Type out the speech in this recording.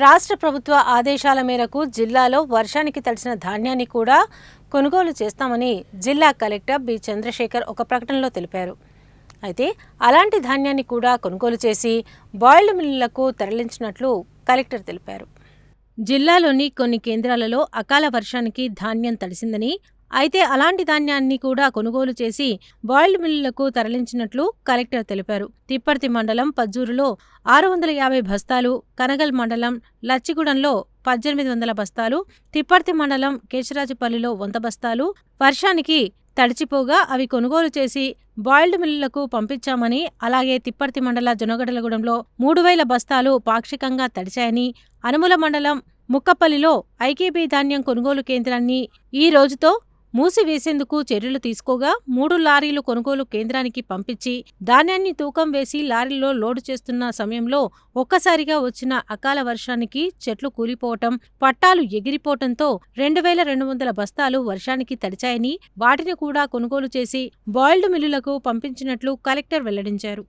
రాష్ట్ర ప్రభుత్వ ఆదేశాల మేరకు జిల్లాలో వర్షానికి తడిసిన ధాన్యాన్ని కూడా కొనుగోలు చేస్తామని జిల్లా కలెక్టర్ బి చంద్రశేఖర్ ఒక ప్రకటనలో తెలిపారు. అయితే అలాంటి ధాన్యాన్ని కూడా కొనుగోలు చేసి బాయిల్డ్ మిల్లులకు తరలించినట్లు కలెక్టర్ తెలిపారు. జిల్లాలోని కొన్ని కేంద్రాలలో అకాల వర్షానికి ధాన్యం తడిసిందని, అయితే అలాంటి ధాన్యాన్ని కూడా కొనుగోలు చేసి బాయిల్డ్ మిల్లులకు తరలించినట్లు కలెక్టర్ తెలిపారు. తిప్పర్తి మండలం పజ్జూరులో 650 బస్తాలు, కనగల్ మండలం లచ్చిగూడెంలో 1800 బస్తాలు, తిప్పర్తి మండలం కేశరాజుపల్లిలో 100 బస్తాలు వర్షానికి తడిచిపోగా అవి కొనుగోలు చేసి బాయిల్డ్ మిల్లులకు పంపించామని, అలాగే తిప్పర్తి మండల జొన్నగడ్డలగూడెంలో 3000 బస్తాలు పాక్షికంగా తడిచాయని, అనుముల మండలం ముక్కపల్లిలో ఐకేబీ ధాన్యం కొనుగోలు కేంద్రాన్ని ఈ రోజుతో మూసివేసేందుకు చర్యలు తీసుకోగా 3 లారీలు కొనుగోలు కేంద్రానికి పంపించి ధాన్యాన్ని తూకం వేసి లారీలో లోడు చేస్తున్న సమయంలో ఒక్కసారిగా వచ్చిన అకాల వర్షానికి చెట్లు కూలిపోవటం, పట్టాలు ఎగిరిపోవటంతో 2200 బస్తాలు వర్షానికి తడిచాయని, వాటిని కూడా కొనుగోలు చేసి బాయిల్డ్ మిల్లులకు పంపించినట్లు కలెక్టర్ వెల్లడించారు.